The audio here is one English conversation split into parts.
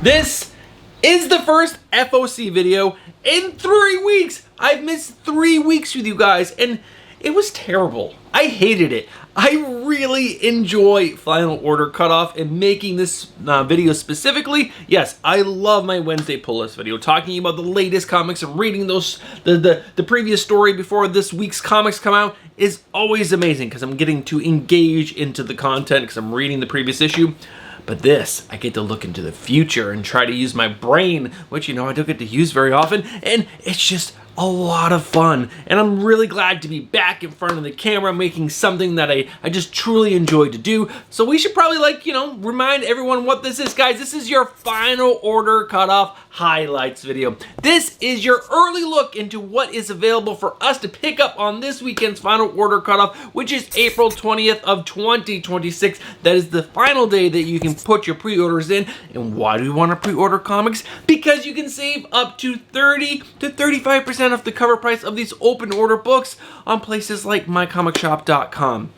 This is the first FOC video in 3 weeks. I've missed 3 weeks with you guys, and it was terrible. I hated it. I really enjoy Final Order Cutoff and making this video specifically. Yes, I love my Wednesday pull list video, talking about the latest comics and reading those the previous story before this week's comics come out is always amazing because I'm getting to engage into the content because I'm reading the previous issue. But this, I get to look into the future and try to use my brain, which, you know, I don't get to use very often, and it's just a lot of fun. And I'm really glad to be back in front of the camera making something that I just truly enjoy to do. So we should probably, like, you know, remind everyone what this is, guys. This is your Final Order Cutoff highlights video. This is your early look into what is available for us to pick up on this weekend's Final Order Cutoff, which is April 20th of 2026. That is the final day that you can put your pre-orders in. And why do we want to pre-order comics? Because you can save up to 30 to 35% off the cover price of these open order books on places like mycomicshop.com.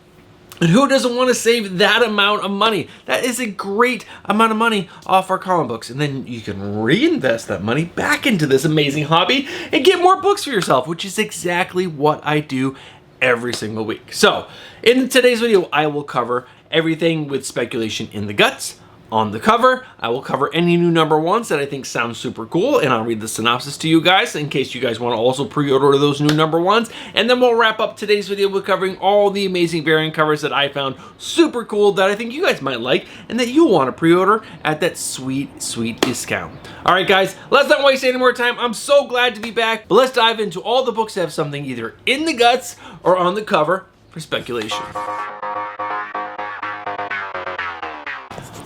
And who doesn't want to save that amount of money? That is a great amount of money off our comic books. And then you can reinvest that money back into this amazing hobby and get more books for yourself, which is exactly what I do every single week. So in today's video, I will cover everything with speculation in the guts. On the cover, I will cover any new number ones that I think sound super cool, and I'll read the synopsis to you guys in case you guys want to also pre-order those new number ones. And then we'll wrap up today's video with covering all the amazing variant covers that I found super cool that I think you guys might like and that you'll want to pre-order at that sweet, sweet discount. All right, guys, let's not waste any more time. I'm so glad to be back, but let's dive into all the books that have something either in the guts or on the cover for speculation.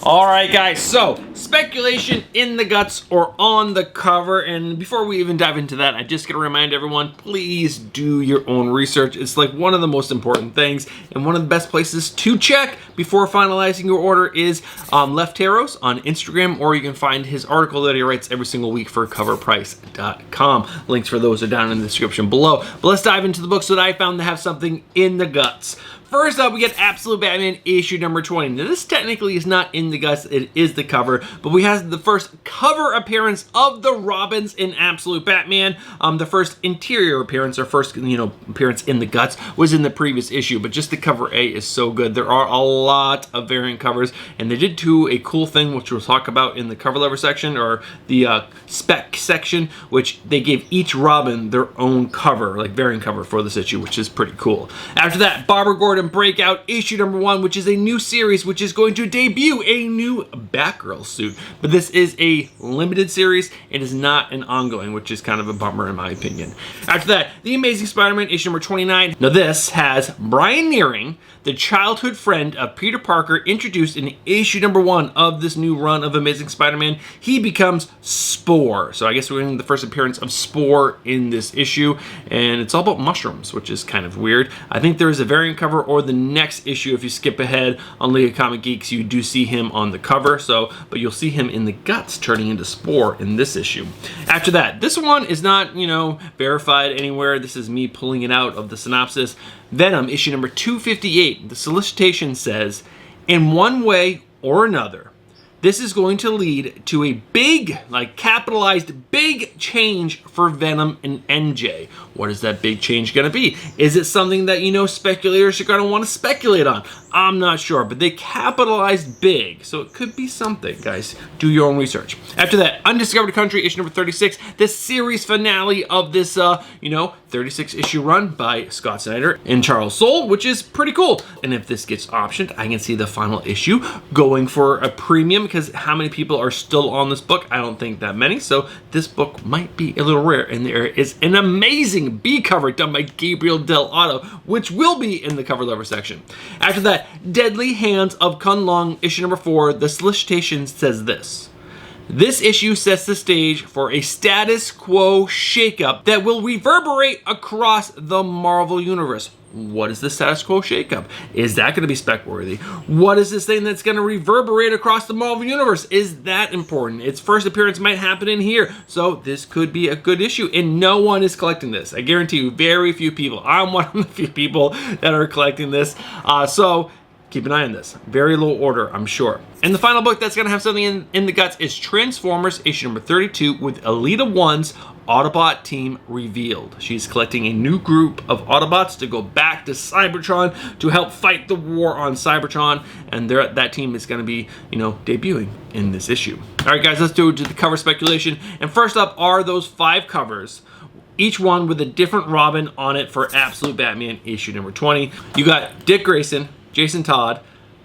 All right, guys, so speculation in the guts or on the cover. And before we even dive into that, I just gotta remind everyone, please do your own research. It's like one of the most important things, and one of the best places to check before finalizing your order is Left Arrows on Instagram, or you can find his article that he writes every single week for coverprice.com. Links for those are down in the description below. But let's dive into the books that I found that have something in the guts. First up, we get Absolute Batman issue number 20. Now, this technically is not in the guts, it is the cover, but we have the first cover appearance of the Robins in Absolute Batman. The first interior appearance, or first, you know, appearance in the guts was in the previous issue, but just the cover A is so good. There are a lot of variant covers, and they did do a cool thing, which we'll talk about in the cover lever section, or the spec section, which they gave each Robin their own cover, like variant cover for this issue, which is pretty cool. After that, Barbara Gordon Breakout issue number 1, which is a new series which is going to debut a new Batgirl suit. But this is a limited series. It is not an ongoing, which is kind of a bummer in my opinion. After that, The Amazing Spider-Man issue number 29. Now this has Brian Nearing, the childhood friend of Peter Parker, introduced in issue number 1 of this new run of Amazing Spider-Man. He becomes Spore. So I guess we're getting the first appearance of Spore in this issue, and it's all about mushrooms, which is kind of weird. I think there is a variant cover, or the next issue, if you skip ahead on League of Comic Geeks, you do see him on the cover, but you'll see him in the guts turning into Spore in this issue. After that, this one is not, you know, verified anywhere. This is me pulling it out of the synopsis. Venom issue number 258. The solicitation says, in one way or another, this is going to lead to a big, like capitalized big change for Venom and MJ. What is that big change going to be? Is it something that, you know, speculators are going to want to speculate on? I'm not sure, but they capitalized big, so it could be something, guys. Do your own research. After that, Undiscovered Country issue number 36, the series finale of this, you know, 36 issue run by Scott Snyder and Charles Soule, which is pretty cool. And if this gets optioned, I can see the final issue going for a premium, because how many people are still on this book? I don't think that many, so this book might be a little rare. And there is an amazing B cover done by Gabriel Del Otto, which will be in the cover lever section. After that, Deadly Hands of Kunlun issue number 4, the solicitation says this. This issue sets the stage for a status quo shakeup that will reverberate across the Marvel Universe. What is the status quo shakeup? Is that going to be spec worthy? What is this thing that's going to reverberate across the Marvel Universe? Is that important? Its first appearance might happen in here, so this could be a good issue, and no one is collecting this. I guarantee you, very few people. I'm one of the few people that are collecting this. So keep an eye on this. Very low order, I'm sure. And the final book that's going to have something in the guts is Transformers issue number 32 with Elita 1's Autobot team revealed. She's collecting a new group of Autobots to go back to Cybertron to help fight the war on Cybertron, and that team is going to be, debuting in this issue. All right, guys, let's do the cover speculation. And first up are those 5 covers, each one with a different Robin on it for Absolute Batman issue number 20. You got Dick Grayson, Jason Todd,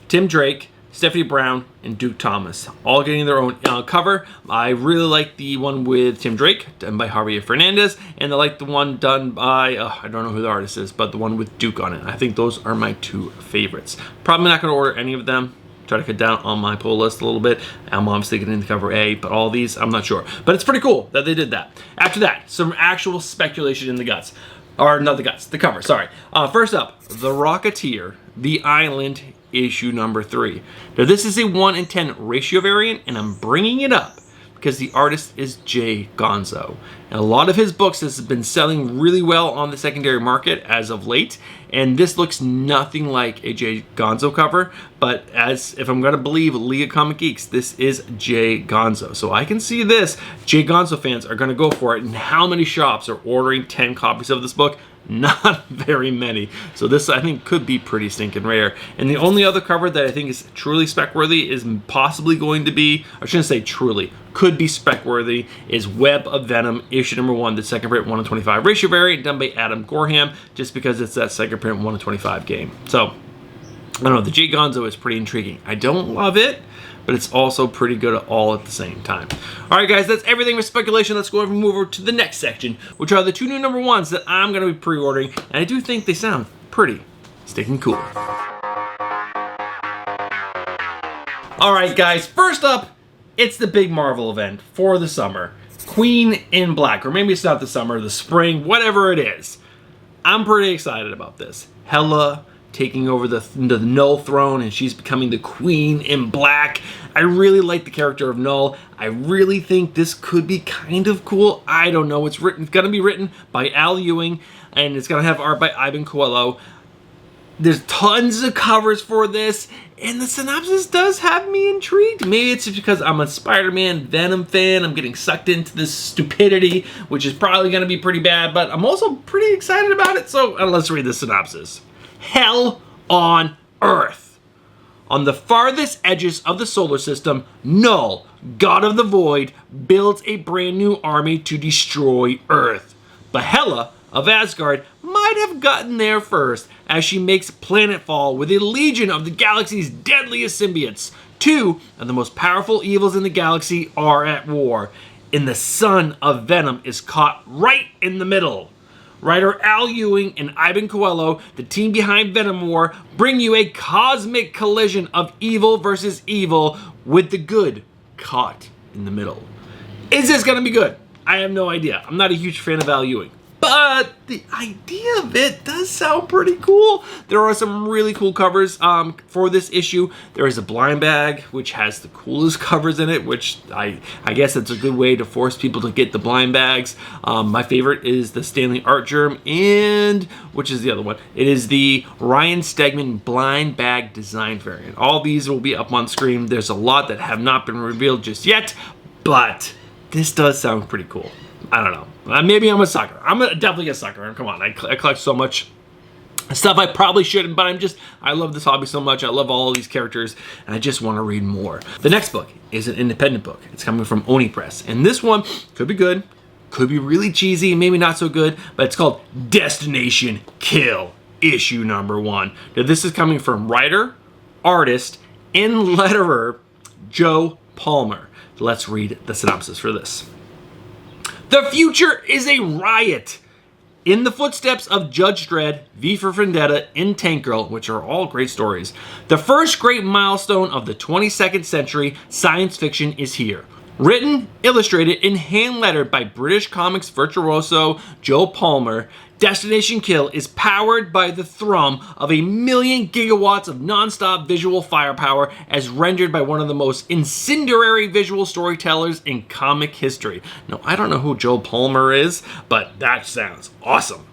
Tim Drake, Stephanie Brown, and Duke Thomas, all getting their own cover. I really like the one with Tim Drake, done by Javier Fernandez, and I like the one done by, I don't know who the artist is, but the one with Duke on it. I think those are my 2 favorites. Probably not going to order any of them. Try to cut down on my pull list a little bit. I'm obviously getting the cover A, but all these, I'm not sure. But it's pretty cool that they did that. After that, some actual speculation in the guts. Or not the guts, the cover, sorry. First up, The Rocketeer, The Island, issue number 3. Now this is a 1:10 ratio variant, and I'm bringing it up because the artist is Jay Gonzo. And a lot of his books has been selling really well on the secondary market as of late, and this looks nothing like a Jay Gonzo cover, but if I'm going to believe League of Comic Geeks, this is Jay Gonzo. So I can see this. Jay Gonzo fans are going to go for it, and how many shops are ordering 10 copies of this book? Not very many. So this, I think, could be pretty stinking rare. And the only other cover that I think is truly spec-worthy is possibly going to be, I shouldn't say truly, could be spec-worthy, is Web of Venom, issue number 1, the second print 1:25 ratio variant, done by Adam Gorham, just because it's that second print 1:25 game. So, I don't know, the Jay Gonzo is pretty intriguing. I don't love it, but it's also pretty good all at the same time. All right, guys, that's everything with speculation. Let's go over and move over to the next section, which are the 2 new number 1s that I'm going to be pre-ordering, and I do think they sound pretty stinking cool. All right, guys, first up, it's the big Marvel event for the summer. Queen in Black, or maybe it's not the summer, the spring, whatever it is. I'm pretty excited about this. Hela taking over the Null throne, and she's becoming the Queen in Black. I really like the character of Null. I really think this could be kind of cool. I don't know. It's going to be written by Al Ewing, and it's going to have art by Ivan Coelho. There's tons of covers for this, and the synopsis does have me intrigued. Maybe it's just because I'm a Spider-Man Venom fan. I'm getting sucked into this stupidity, which is probably going to be pretty bad, but I'm also pretty excited about it. So let's read the synopsis. Hell on Earth. On the farthest edges of the solar system, Null, god of the void, builds a brand new army to destroy Earth. But Hela of Asgard might have gotten there first, as she makes planetfall with a legion of the galaxy's deadliest symbiotes. 2 of the most powerful evils in the galaxy are at war, and the son of Venom is caught right in the middle. Writer Al Ewing and Ivan Coelho, the team behind Venom War, bring you a cosmic collision of evil versus evil, with the good caught in the middle. Is this going to be good? I have no idea. I'm not a huge fan of Al Ewing, but the idea of it does sound pretty cool. There are some really cool covers for this issue. There is a blind bag, which has the coolest covers in it, which I guess it's a good way to force people to get the blind bags. My favorite is the Stanley Art Germ, and which is the other one? It is the Ryan Stegman blind bag design variant. All these will be up on screen. There's a lot that have not been revealed just yet, but this does sound pretty cool. I don't know. Maybe I'm a sucker. I'm definitely a sucker. Come on, I collect so much stuff I probably shouldn't, but I love this hobby so much. I love all of these characters, and I just want to read more. The next book is an independent book. It's coming from Oni Press, and this one could be good, could be really cheesy, maybe not so good, but it's called Destination Kill, issue number 1. Now, this is coming from writer, artist, and letterer Joe Palmer. Let's read the synopsis for this. The future is a riot. In the footsteps of Judge Dredd, V for Vendetta, and Tank Girl, which are all great stories, the first great milestone of the 22nd century science fiction is here. Written, illustrated, and hand-lettered by British comics virtuoso Joe Palmer, Destination Kill is powered by the thrum of 1,000,000 gigawatts of non-stop visual firepower, as rendered by one of the most incendiary visual storytellers in comic history. Now, I don't know who Joe Palmer is, but that sounds awesome.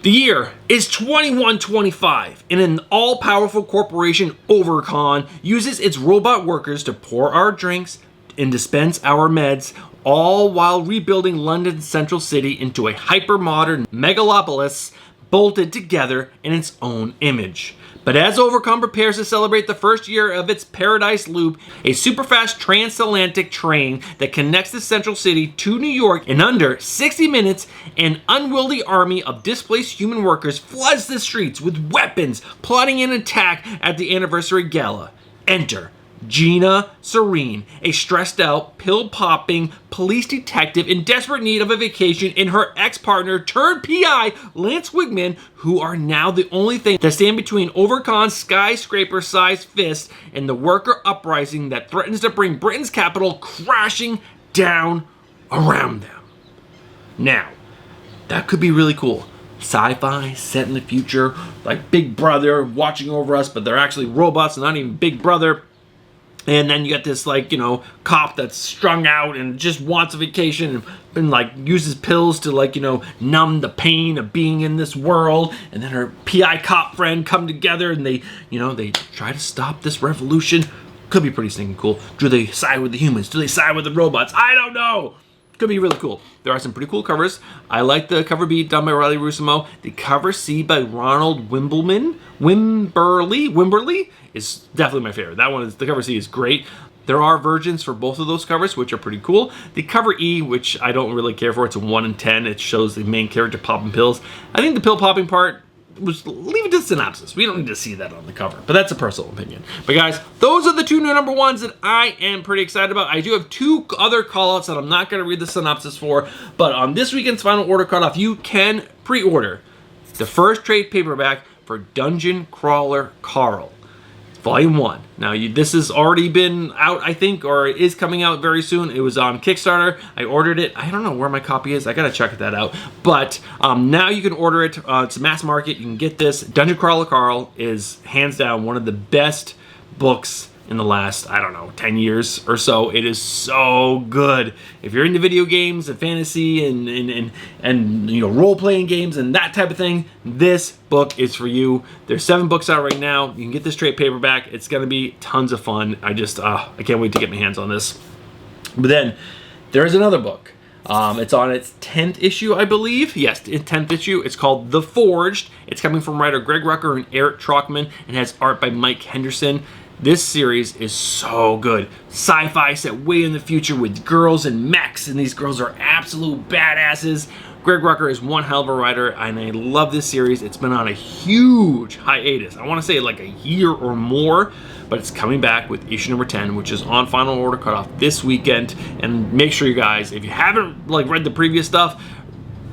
The year is 2125, and an all-powerful corporation, Overcon, uses its robot workers to pour our drinks and dispense our meds, all while rebuilding London's central city into a hyper-modern megalopolis bolted together in its own image. But as Overcon prepares to celebrate the first year of its Paradise Loop, a super-fast transatlantic train that connects the central city to New York in under 60 minutes, an unwieldy army of displaced human workers floods the streets with weapons, plotting an attack at the anniversary gala. Enter Gina Serene, a stressed-out, pill-popping police detective in desperate need of a vacation, and her ex-partner turned PI, Lance Wigman, who are now the only thing that stand between Overcon's skyscraper-sized fist and the worker uprising that threatens to bring Britain's capital crashing down around them. Now, that could be really cool. Sci-fi, set in the future, like Big Brother watching over us, but they're actually robots, not even Big Brother. And then you got this, like, you know, cop that's strung out and just wants a vacation and like, uses pills to, like, you know, numb the pain of being in this world. And then her PI cop friend come together and they, you know, they try to stop this revolution. Could be pretty stinking cool. Do they side with the humans? Do they side with the robots? I don't know. Could be really cool. There are some pretty cool covers. I like the cover B done by Riley Rusimo. The cover C by Ronald Wimberly is definitely my favorite. That one is, the cover C is great. There are versions for both of those covers, which are pretty cool. The cover E, which I don't really care for, it's a 1 in 10. It shows the main character popping pills. I think the pill popping part, leave it to the synopsis. We don't need to see that on the cover, but that's a personal opinion. But guys, those are the two new number ones that I am pretty excited about. I do have two other callouts that I'm not going to read the synopsis for, but on this weekend's final order cutoff, you can pre-order the first trade paperback for Dungeon Crawler Carl, Volume 1. Now, this has already been out, I think, or it is coming out very soon. It was on Kickstarter. I ordered it. I don't know where my copy is. I gotta check that out. But now you can order it. It's mass market. You can get this. Dungeon Crawler Carl is hands down one of the best books in the last, I don't know, 10 years or so. It is so good. If you're into video games and fantasy and you know, role-playing games and that type of thing, this book is for you. There's 7 books out right now. You can get this trade paperback. It's gonna be tons of fun. I can't wait to get my hands on this. But then there's another book. It's on its 10th issue, I believe. Yes, 10th issue. It's called The Forged. It's coming from writer Greg Rucka and Eric Trachman and has art by Mike Henderson. This series is so good. Sci-fi set way in the future with girls and mechs, and these girls are absolute badasses. Greg Rucka is one hell of a writer, and I love this series. It's been on a huge hiatus. I want to say like a year or more, but it's coming back with issue number 10, which is on final order cutoff this weekend. And make sure you guys, if you haven't like read the previous stuff,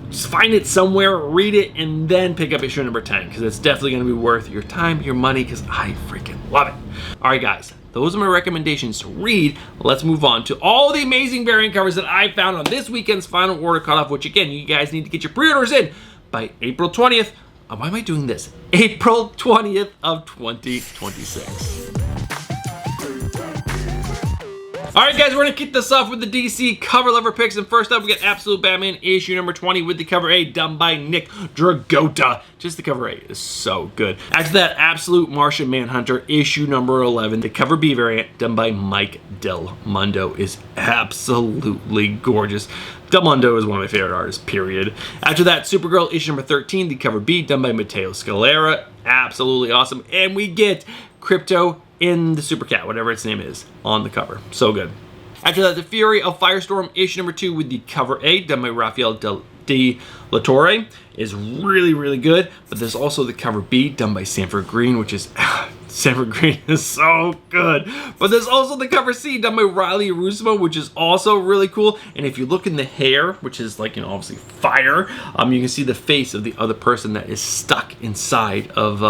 just find it somewhere, read it, and then pick up issue number 10, because it's definitely going to be worth your time, your money, because I freaking love it. All right, guys, those are my recommendations to read. Let's move on to all the amazing variant covers that I found on this weekend's final order cutoff, which, again, you guys need to get your pre-orders in by April 20th. Why am I doing this? April 20th of 2026. All right, guys, we're gonna kick this off with the DC cover lever picks, and first up, we got Absolute Batman issue number 20 with the cover A done by Nick Dragotta. Just the cover A is so good. After that, Absolute Martian Manhunter issue number 11, the cover B variant done by Mike Del Mundo is absolutely gorgeous. Del Mundo is one of my favorite artists, period. After that, Supergirl issue number 13, the cover B done by Matteo Scalera, absolutely awesome. And we get Crypto in the Super Cat, whatever its name is, on the cover. So good. After that, The Fury of Firestorm issue number 2 with the cover A done by Rafael de la Torre is really, really good. But there's also the cover B done by Sanford Green, which is Sanford Green is so good. But there's also the cover C done by Riley Rusimo, which is also really cool. And if you look in the hair, which is like, you know, obviously fire, you can see the face of the other person that is stuck inside of,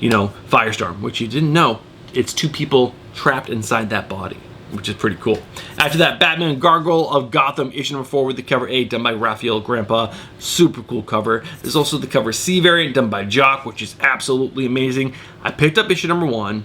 you know, Firestorm, which you didn't know. It's 2 people trapped inside that body, which is pretty cool. After that, Batman Gargoyle of Gotham issue number 4 with the cover A done by Raphael Grandpa. Super cool cover. There's also the cover C variant done by Jock, which is absolutely amazing. I picked up issue number 1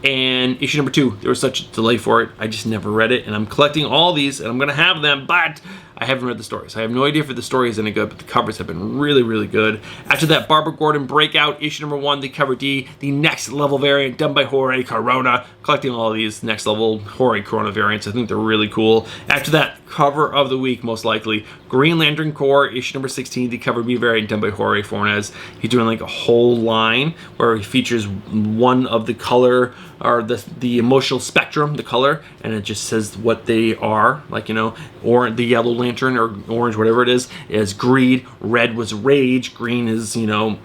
and issue number 2. There was such a delay for it. I just never read it, and I'm collecting all these, and I'm gonna have them, but I haven't read the stories. I have no idea if the story is any good, but the covers have been really, really good. After that, Barbara Gordon Breakout, issue number 1, the cover D, the next level variant done by Jorge Corona. Collecting all of these next level Jorge Corona variants. I think they're really cool. After that, cover of the week, most likely, Green Lantern Corps, issue number 16, the cover B variant done by Jorge Fornes. He's doing like a whole line where he features one of the color, or the emotional spectrum, the color, and it just says what they are, like, you know, or the yellow lantern or orange, whatever it is greed, red was rage, green is, you know,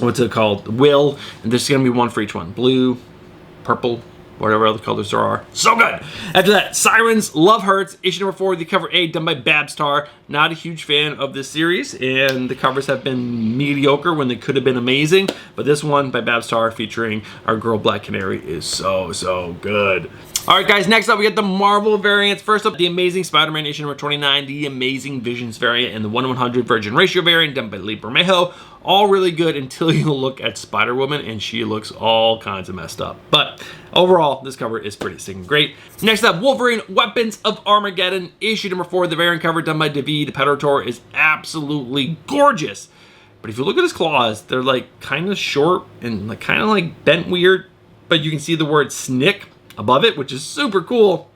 what's it called, will, and there's gonna be one for each one, blue, purple, whatever other colors there are. So good. After that, Sirens Love Hurts, issue number 4, the cover A, done by Babstar. Not a huge fan of this series, and the covers have been mediocre when they could have been amazing, but this one by Babstar featuring our girl Black Canary is so good. All right, guys, next up we got the Marvel variants. First up, the Amazing Spider-Man issue number 29, the Amazing Visions variant, and the 1/100 Virgin Ratio variant done by Lee Bermejo. All really good until you look at Spider-Woman, and she looks all kinds of messed up. But overall, this cover is pretty stinking great. Next up, Wolverine Weapons of Armageddon, issue number 4, the variant cover done by David Perator is absolutely gorgeous. But if you look at his claws, they're like kind of short and like kind of like bent weird, but you can see the word Snick above it, which is super cool.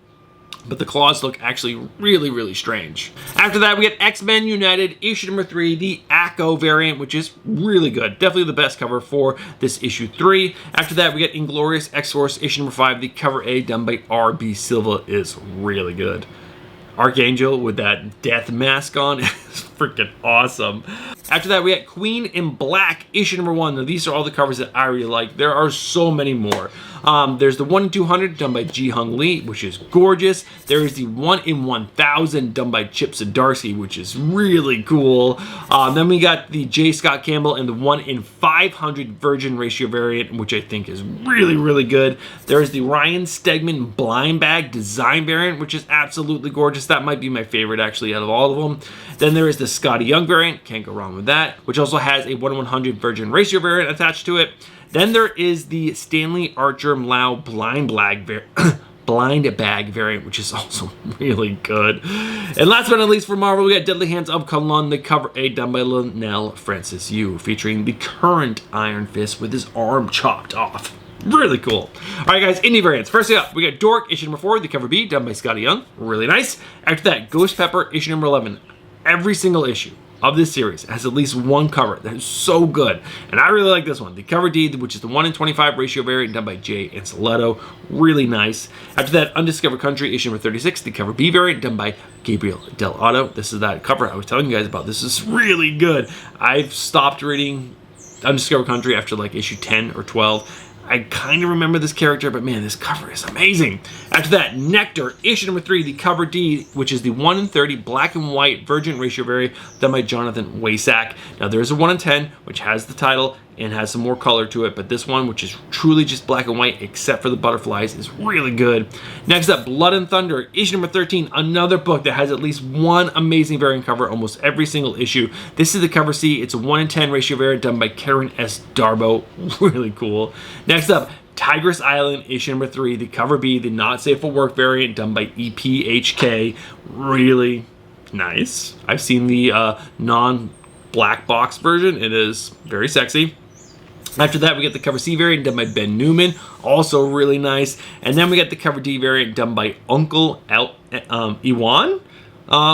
But the claws look actually really strange. After that, we get X-Men United, issue number 3, the Akko variant, which is really good. Definitely the best cover for this issue 3. After that, we get Inglorious X-Force, issue number 5, the cover A done by R.B. Silva is really good. Archangel with that death mask on is freaking awesome. After that, we got Queen in Black, issue number 1. Now, these are all the covers that I really like. There are so many more. There's the 1/200 done by Ji Hung Lee, which is gorgeous. There is the 1/1000 done by Chip Zdarsky, which is really cool. Then we got the J. Scott Campbell and the 1/500 Virgin Ratio variant, which I think is really good. There is the Ryan Stegman Blind Bag Design variant, which is absolutely gorgeous. That might be my favorite, actually, out of all of them. Then there is the Scotty Young variant, can't go wrong with that, which also has a 1/100 Virgin Ratio variant attached to it. Then there is the Stanley Archer Mlau Blind Bag variant, which is also really good. And last but not least for Marvel, we got Deadly Hands of K'un-Lun, the cover A done by Lionel Francis Yu, featuring the current Iron Fist with his arm chopped off. Really cool. All right, guys, indie variants. First up, we got Dork, issue number 4, the cover B, done by Scotty Young. Really nice. After that, Ghost Pepper, issue number 11. Every single issue of this series has at least one cover that is so good, and I really like this one. The cover D, which is the 1/25 ratio variant done by Jay Anceletto, really nice. After that, Undiscovered Country, issue number 36, the cover B variant done by Gabriel Del Otto. This is that cover I was telling you guys about. This is really good. I've stopped reading Undiscovered Country after like issue 10 or 12. I kind of remember this character, but man, this cover is amazing. After that, Nectar, issue number 3, the cover D, which is the 1/30 black and white Virgin Ratio variant done by Jonathan Waysack. Now, there is a 1/10, which has the title and has some more color to it, but this one, which is truly just black and white, except for the butterflies, is really good. Next up, Blood and Thunder, issue number 13, another book that has at least one amazing variant cover almost every single issue. This is the cover C. It's a 1/10 ratio variant done by Karen S. Darbo. Really cool. Next up, Tigress Island, issue number 3, the cover B, the Not Safe for Work variant done by EPHK. Really nice. I've seen the non-black box version. It is very sexy. After that, we get the cover C variant done by Ben Newman, also really nice. And then we get the cover D variant done by Uncle Iwan,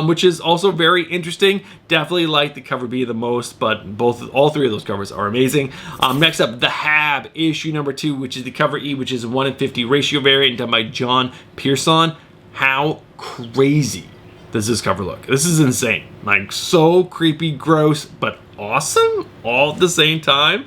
which is also very interesting. Definitely like the cover B the most, but all three of those covers are amazing. Next up, The Hab, issue number 2, which is the cover E, which is a 1/50 ratio variant done by John Pearson. How crazy does this cover look? This is insane. Like, so creepy, gross, but awesome all at the same time.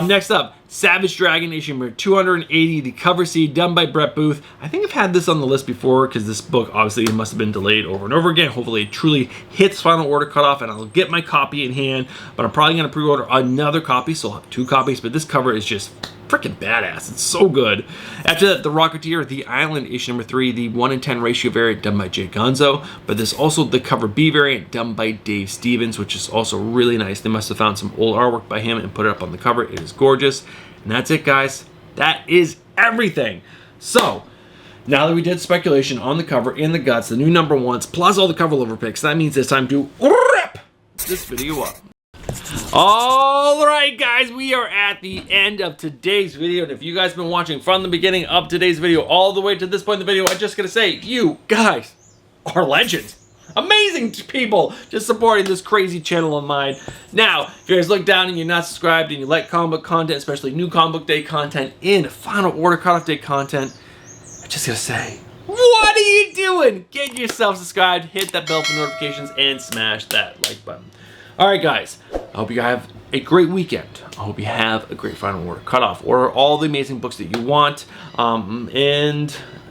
Next up, Savage Dragon, issue number 280, the cover C, done by Brett Booth. I think I've had this on the list before because this book obviously must have been delayed over and over again. Hopefully it truly hits final order cutoff and I'll get my copy in hand, but I'm probably going to pre-order another copy, so I'll have 2 copies, but this cover is just freaking badass. It's so good. After that, The Rocketeer, The Island, issue number 3, the 1/10 ratio variant done by Jay Gonzo, but there's also the cover B variant done by Dave Stevens, which is also really nice. They must have found some old artwork by him and put it up on the cover. It is gorgeous. And that's it, guys. That is everything. So, Now that we did speculation on the cover, in the guts, the new number ones, plus all the cover over picks, that means it's time to wrap this video up. All right, guys, we are at the end of today's video, and if you guys have been watching from the beginning of today's video all the way to this point in the video, I'm just gonna say, you guys are legends. Amazing people just supporting this crazy channel of mine. Now, if you guys look down and you're not subscribed and you like comic book content, especially new comic book day content in final order cutoff day content, I'm just gonna say, what are you doing? Get yourself subscribed, hit that bell for notifications, and smash that like button. All right, guys, I hope you have a great weekend. I hope you have a great final order cutoff. Order all the amazing books that you want. And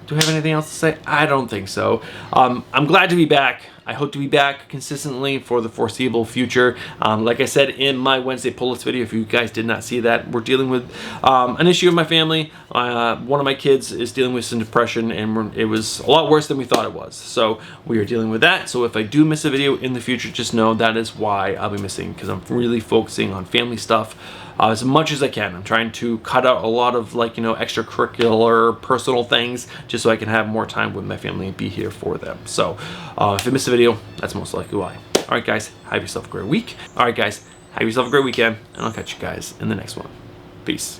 do I have anything else to say? I don't think so. I'm glad to be back. I hope to be back consistently for the foreseeable future. Like I said in my Wednesday pull list video, if you guys did not see that, we're dealing with an issue in my family. One of my kids is dealing with some depression, and it was a lot worse than we thought it was. So we are dealing with that. So if I do miss a video in the future, just know that is why I'll be missing, because I'm really focusing on family stuff. As much as I can. I'm trying to cut out a lot of, like, you know, extracurricular personal things just so I can have more time with my family and be here for them. So if I miss a video, that's most likely why. All right, guys, have yourself a great week. All right, guys, have yourself a great weekend, and I'll catch you guys in the next one. Peace.